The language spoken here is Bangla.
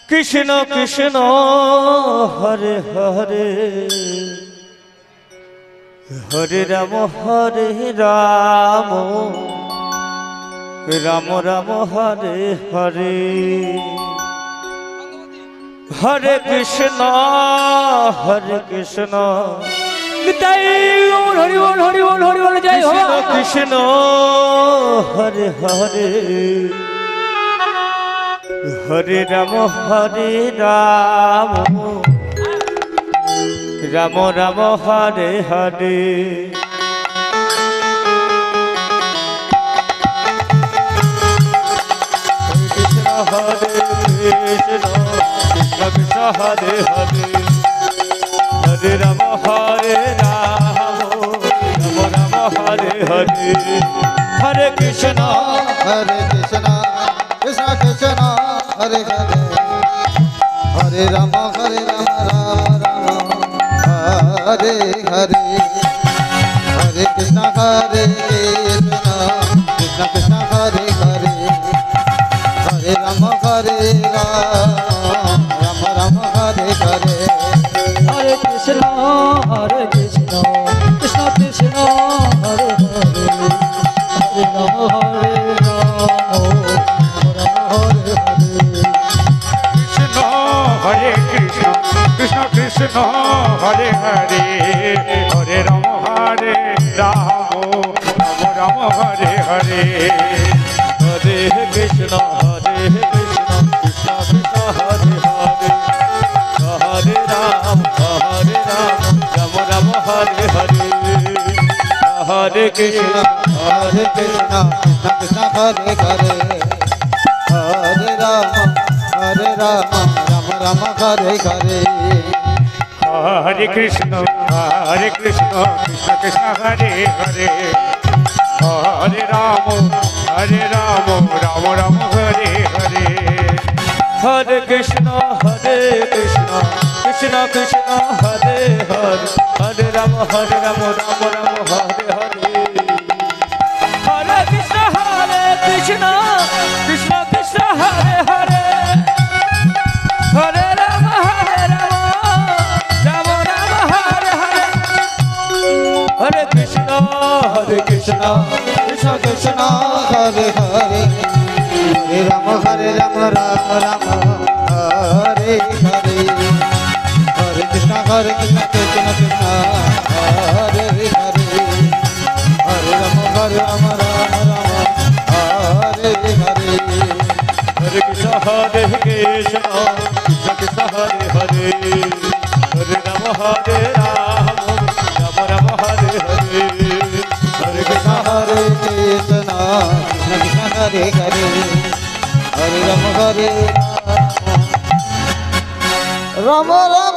কৃষ্ণ কৃষ্ণ হরে হরে হরে রাম রাম রাম হরে হরে হরে কৃষ্ণ হরি বল হরি বল হরি বল জয় কৃষ্ণ কৃষ্ণ হরে হরে হরে রাম রাম রাম হরে হরে কৃষ্ণ হরে কৃষ্ণ কৃষ্ণ কৃষ্ণ হরে হরে হরে রাম রাম হরে হরে হরে কৃষ্ণ কৃষ্ণ কৃষ্ণ কৃষ্ণ হরে হরে হরে রাম রাম রাম হরে হরে হরে কৃষ্ণ কৃষ্ণ কৃষ্ণ কৃষ্ণ হরে হরে হরে রাম রাম রাম হরে হরে হরে কৃষ্ণ কৃষ্ণ কৃষ্ণ হরে হরে হরে রাম হরে কৃষ্ণ কৃষ্ণ কৃষ্ণ হরে হরে হরে রাম রাম হরে হরে হরে কৃষ্ণ কৃষ্ণ কৃষ্ণ হরে হরে হরে রাম রাম রাম হরে হরে হরে কৃষ্ণ কৃষ্ণ কৃষ্ণ হরে হরে হরে রাম রাম রাম হরে হরে হরে কৃষ্ণ কৃষ্ণ কৃষ্ণ হরে হরে হরে রাম রাম রাম হরে হরে হরে কৃষ্ণ কৃষ্ণ কৃষ্ণ হরে হরে হরে রাম রাম রাম হরে হরে হরে কৃষ্ণ কৃষ্ণ কৃষ্ণ হরে হরে হরে রাম রাম রাম হরে হরে হরে কৃষ্ণ কৃষ্ণ কৃষ্ণ হরে হরে হরে রাম রাম রাম হরে হরে হরে কৃষ্ণ কৃষ্ণ কৃষ্ণ হরে হরে হরে রাম রাম রাম হরে হরে হরে কৃষ্ণ কৃষ্ণ কৃষ্ণ হরে হরে হরে রাম রাম রাম হরে হরে হরে কৃষ্ণ হরে কৃষ্ণ কৃষ্ণ কৃষ্ণ হরে হরে হরে রাম রাম